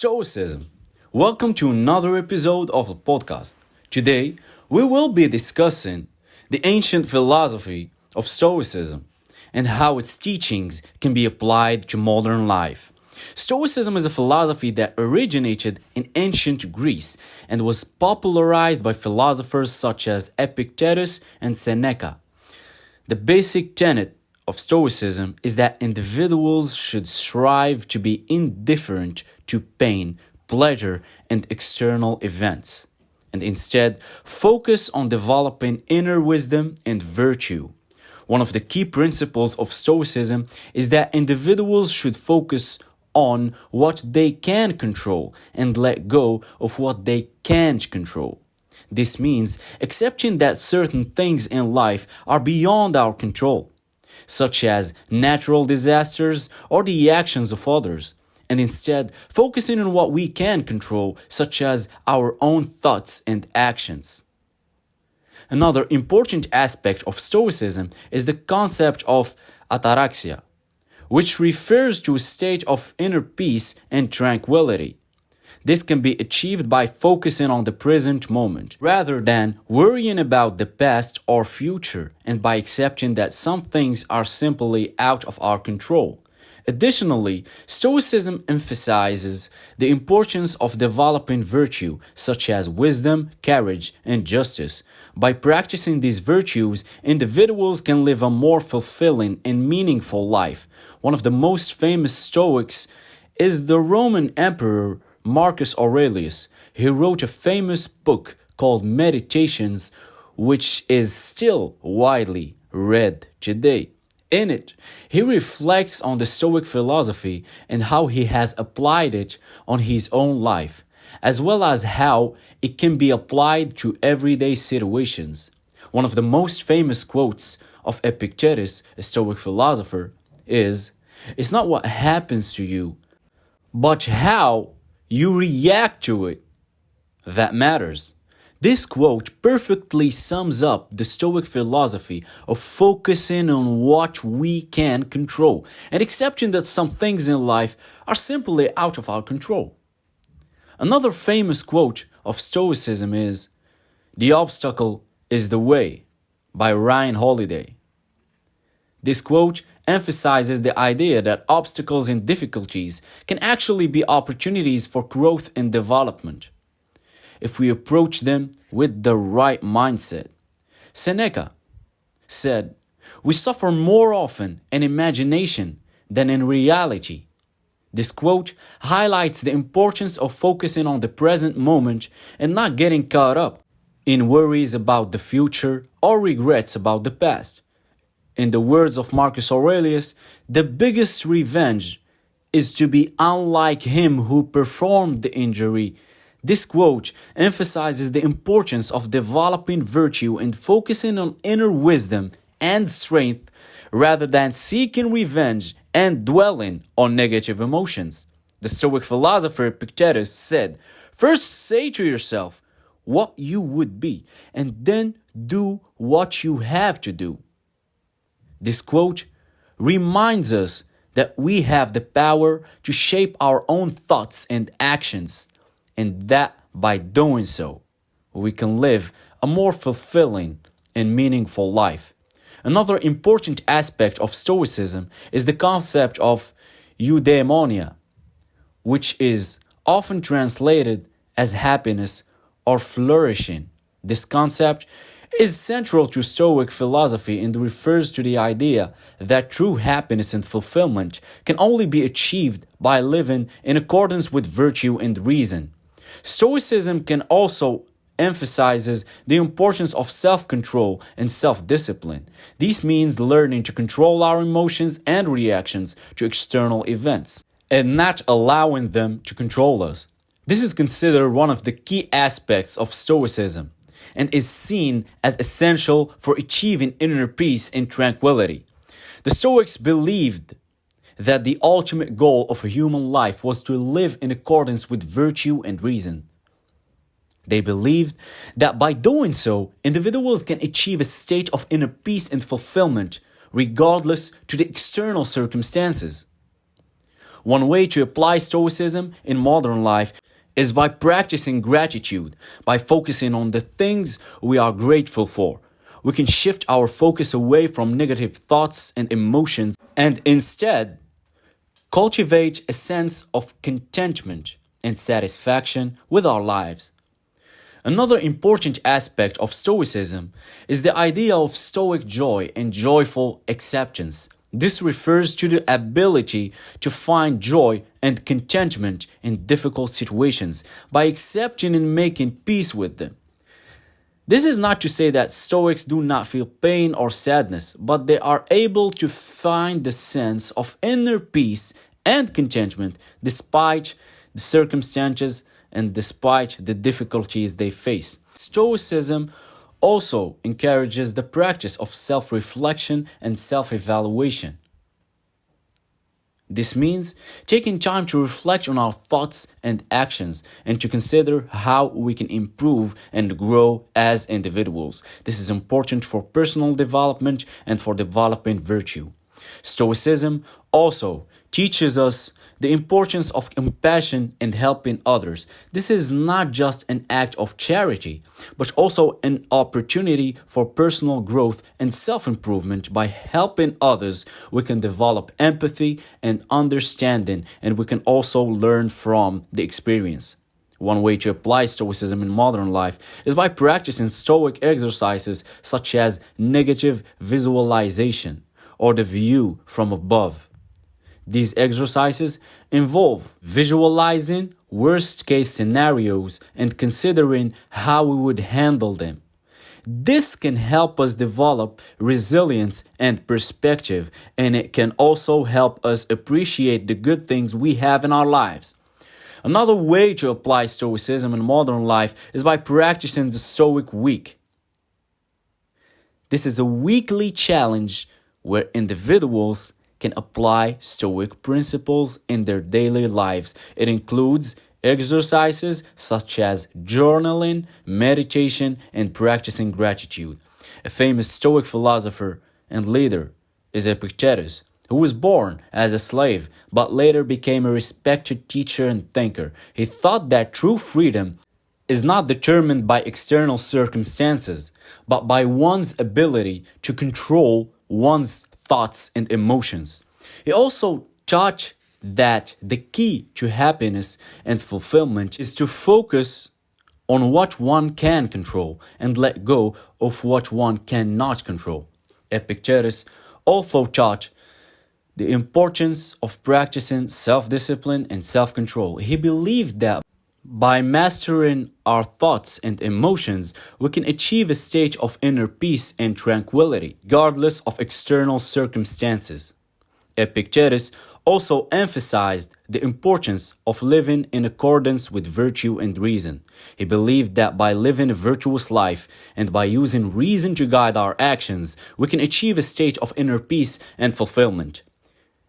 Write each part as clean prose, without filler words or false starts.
Stoicism. Welcome to another episode of the podcast. Today, we will be discussing the ancient philosophy of Stoicism and how its teachings can be applied to modern life. Stoicism is a philosophy that originated in ancient Greece and was popularized by philosophers such as Epictetus and Seneca. The basic tenet of Stoicism is that individuals should strive to be indifferent to pain, pleasure, and external events, and instead focus on developing inner wisdom and virtue. One of the key principles of Stoicism is that individuals should focus on what they can control and let go of what they can't control. This means accepting that certain things in life are beyond our control, such as natural disasters or the actions of others, and instead focusing on what we can control, such as our own thoughts and actions. Another important aspect of Stoicism is the concept of ataraxia, which refers to a state of inner peace and tranquility. This can be achieved by focusing on the present moment, rather than worrying about the past or future, and by accepting that some things are simply out of our control. Additionally, Stoicism emphasizes the importance of developing virtue, such as wisdom, courage, and justice. By practicing these virtues, individuals can live a more fulfilling and meaningful life. One of the most famous Stoics is the Roman Emperor Marcus Aurelius. He wrote a famous book called Meditations, which is still widely read today. In it, he reflects on the Stoic philosophy and how he has applied it on his own life, as well as how it can be applied to everyday situations. One of the most famous quotes of Epictetus, a Stoic philosopher, is, "It's not what happens to you, but how you react to it that matters." This quote perfectly sums up the Stoic philosophy of focusing on what we can control and accepting that some things in life are simply out of our control. Another famous quote of Stoicism is, "The obstacle is the way," by Ryan Holiday. This quote emphasizes the idea that obstacles and difficulties can actually be opportunities for growth and development if we approach them with the right mindset. Seneca said, "We suffer more often in imagination than in reality." This quote highlights the importance of focusing on the present moment and not getting caught up in worries about the future or regrets about the past. In the words of Marcus Aurelius, the biggest revenge is to be unlike him who performed the injury. This quote emphasizes the importance of developing virtue and focusing on inner wisdom and strength rather than seeking revenge and dwelling on negative emotions. The Stoic philosopher Epictetus said, "First say to yourself what you would be, and then do what you have to do." This quote reminds us that we have the power to shape our own thoughts and actions, and that by doing so, we can live a more fulfilling and meaningful life. Another important aspect of Stoicism is the concept of eudaimonia, which is often translated as happiness or flourishing. This concept is central to Stoic philosophy and refers to the idea that true happiness and fulfillment can only be achieved by living in accordance with virtue and reason. Stoicism can also emphasizes the importance of self-control and self-discipline. This means learning to control our emotions and reactions to external events and not allowing them to control us. This is considered one of the key aspects of Stoicism and is seen as essential for achieving inner peace and tranquility. The Stoics believed that the ultimate goal of a human life was to live in accordance with virtue and reason. They believed that by doing so, individuals can achieve a state of inner peace and fulfillment, regardless to the external circumstances. One way to apply Stoicism in modern life is by practicing gratitude, by focusing on the things we are grateful for. We can shift our focus away from negative thoughts and emotions and instead cultivate a sense of contentment and satisfaction with our lives. Another important aspect of Stoicism is the idea of Stoic joy and joyful acceptance. This refers to the ability to find joy and contentment in difficult situations by accepting and making peace with them. This is not to say that Stoics do not feel pain or sadness, but they are able to find the sense of inner peace and contentment despite the circumstances and despite the difficulties they face. Stoicism also encourages the practice of self-reflection and self-evaluation. This means taking time to reflect on our thoughts and actions and to consider how we can improve and grow as individuals. This is important for personal development and for developing virtue. Stoicism also teaches us the importance of compassion and helping others. This is not just an act of charity, but also an opportunity for personal growth and self-improvement. By helping others, we can develop empathy and understanding, and we can also learn from the experience. One way to apply Stoicism in modern life is by practicing Stoic exercises such as negative visualization or the view from above. These exercises involve visualizing worst-case scenarios and considering how we would handle them. This can help us develop resilience and perspective, and it can also help us appreciate the good things we have in our lives. Another way to apply Stoicism in modern life is by practicing the Stoic Week. This is a weekly challenge where individuals can apply Stoic principles in their daily lives. It includes exercises such as journaling, meditation, and practicing gratitude. A famous Stoic philosopher and leader is Epictetus, who was born as a slave but later became a respected teacher and thinker. He thought that true freedom is not determined by external circumstances, but by one's ability to control one's thoughts and emotions. He also taught that the key to happiness and fulfillment is to focus on what one can control and let go of what one cannot control. Epictetus also taught the importance of practicing self-discipline and self-control. He believed that by mastering our thoughts and emotions, we can achieve a state of inner peace and tranquility, regardless of external circumstances. Epictetus also emphasized the importance of living in accordance with virtue and reason. He believed that by living a virtuous life and by using reason to guide our actions, we can achieve a state of inner peace and fulfillment.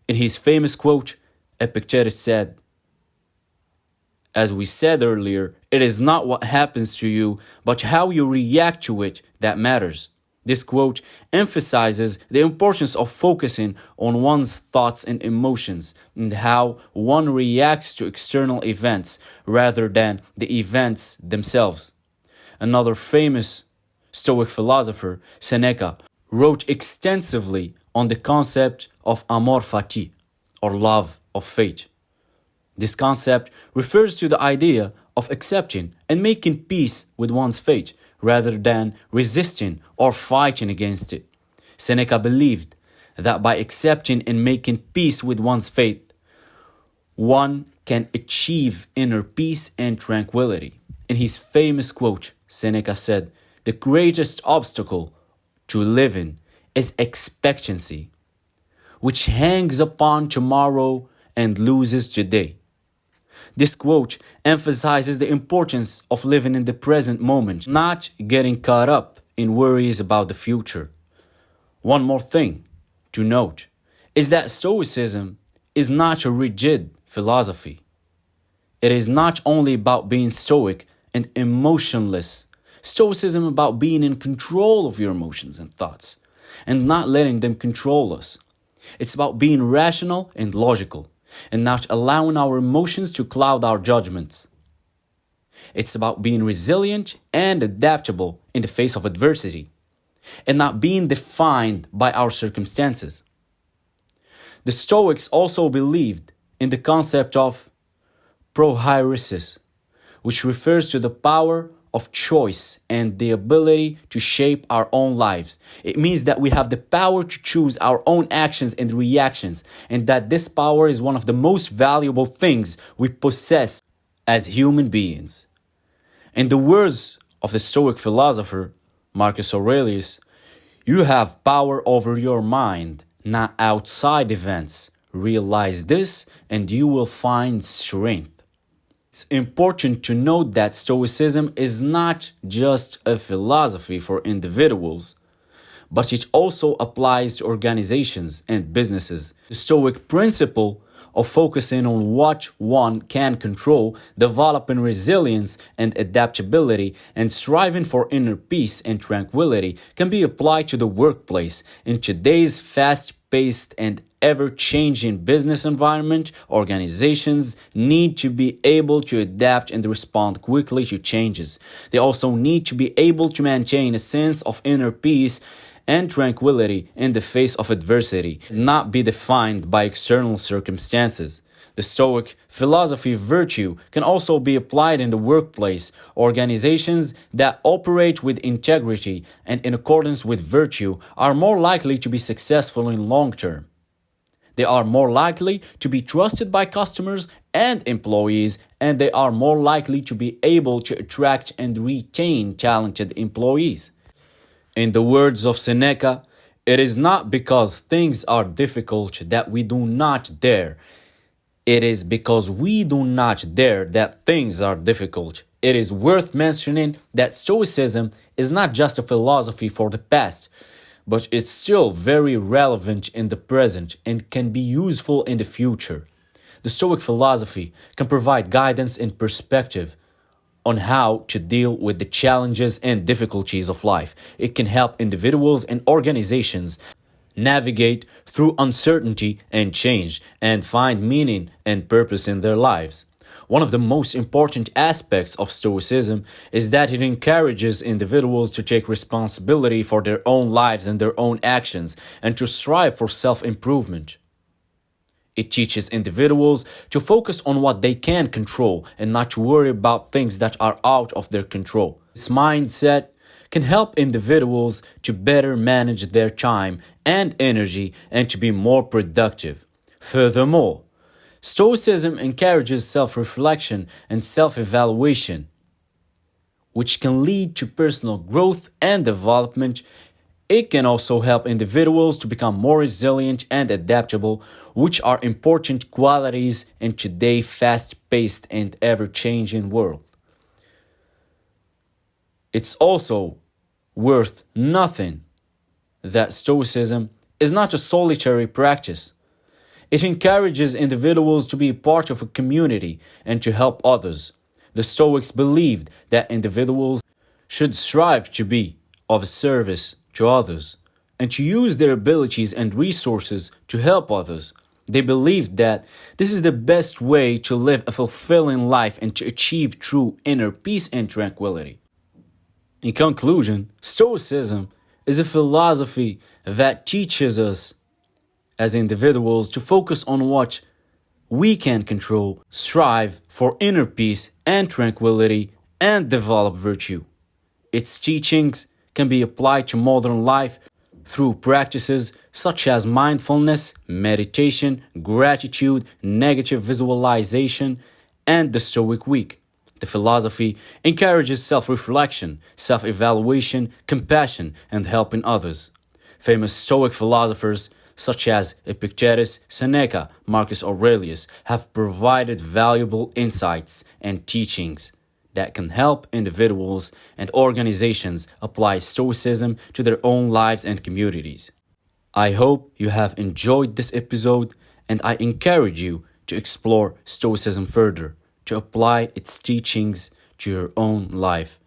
In his famous quote, Epictetus said, "As we said earlier, it is not what happens to you, but how you react to it that matters." This quote emphasizes the importance of focusing on one's thoughts and emotions and how one reacts to external events rather than the events themselves. Another famous Stoic philosopher, Seneca, wrote extensively on the concept of amor fati, or love of fate. This concept refers to the idea of accepting and making peace with one's fate rather than resisting or fighting against it. Seneca believed that by accepting and making peace with one's fate, one can achieve inner peace and tranquility. In his famous quote, Seneca said, "The greatest obstacle to living is expectancy, which hangs upon tomorrow and loses today." This quote emphasizes the importance of living in the present moment, not getting caught up in worries about the future. One more thing to note is that Stoicism is not a rigid philosophy. It is not only about being stoic and emotionless. Stoicism is about being in control of your emotions and thoughts and not letting them control us. It's about being rational and logical. and not allowing our emotions to cloud our judgments. It's about being resilient and adaptable in the face of adversity, and not being defined by our circumstances. The Stoics also believed in the concept of prohairesis, which refers to the power of choice and the ability to shape our own lives. It means that we have the power to choose our own actions and reactions, and that this power is one of the most valuable things we possess as human beings. In the words of the Stoic philosopher Marcus Aurelius, you have power over your mind, not outside events. Realize this and you will find strength. It's important to note that Stoicism is not just a philosophy for individuals, but it also applies to organizations and businesses. The Stoic principle of focusing on what one can control, developing resilience and adaptability, and striving for inner peace and tranquility can be applied to the workplace. In today's fast-paced and ever-changing business environment, organizations need to be able to adapt and respond quickly to changes. They also need to be able to maintain a sense of inner peace and tranquility in the face of adversity, not be defined by external circumstances. The Stoic philosophy of virtue can also be applied in the workplace. Organizations that operate with integrity and in accordance with virtue are more likely to be successful in long term. They are more likely to be trusted by customers and employees, and they are more likely to be able to attract and retain talented employees. In the words of Seneca, it is not because things are difficult that we do not dare. It is because we do not dare that things are difficult. It is worth mentioning that Stoicism is not just a philosophy for the past, but it's still very relevant in the present and can be useful in the future. The Stoic philosophy can provide guidance and perspective on how to deal with the challenges and difficulties of life. It can help individuals and organizations navigate through uncertainty and change and find meaning and purpose in their lives. One of the most important aspects of Stoicism is that it encourages individuals to take responsibility for their own lives and their own actions and to strive for self-improvement. It teaches individuals to focus on what they can control and not to worry about things that are out of their control. This mindset can help individuals to better manage their time and energy and to be more productive. Furthermore, Stoicism encourages self-reflection and self-evaluation, which can lead to personal growth and development. It can also help individuals to become more resilient and adaptable, which are important qualities in today's fast-paced and ever-changing world. It's also worth noting that Stoicism is not a solitary practice. It encourages individuals to be part of a community and to help others. The Stoics believed that individuals should strive to be of service to others and to use their abilities and resources to help others. They believed that this is the best way to live a fulfilling life and to achieve true inner peace and tranquility. In conclusion, Stoicism is a philosophy that teaches us as individuals to focus on what we can control, strive for inner peace and tranquility, and develop virtue. Its teachings can be applied to modern life through practices such as mindfulness, meditation, gratitude, negative visualization, and the Stoic Week. The philosophy encourages self-reflection, self-evaluation, compassion, and helping others. Famous Stoic philosophers such as Epictetus, Seneca, Marcus Aurelius have provided valuable insights and teachings that can help individuals and organizations apply Stoicism to their own lives and communities. I hope you have enjoyed this episode, and I encourage you to explore Stoicism further, to apply its teachings to your own life,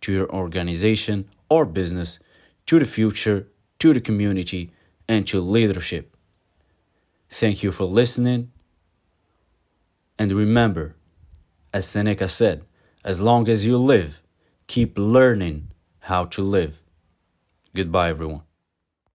to your organization or business, to the future, to the community, and to leadership. Thank you for listening. And remember, as Seneca said, as long as you live, keep learning how to live. Goodbye, everyone.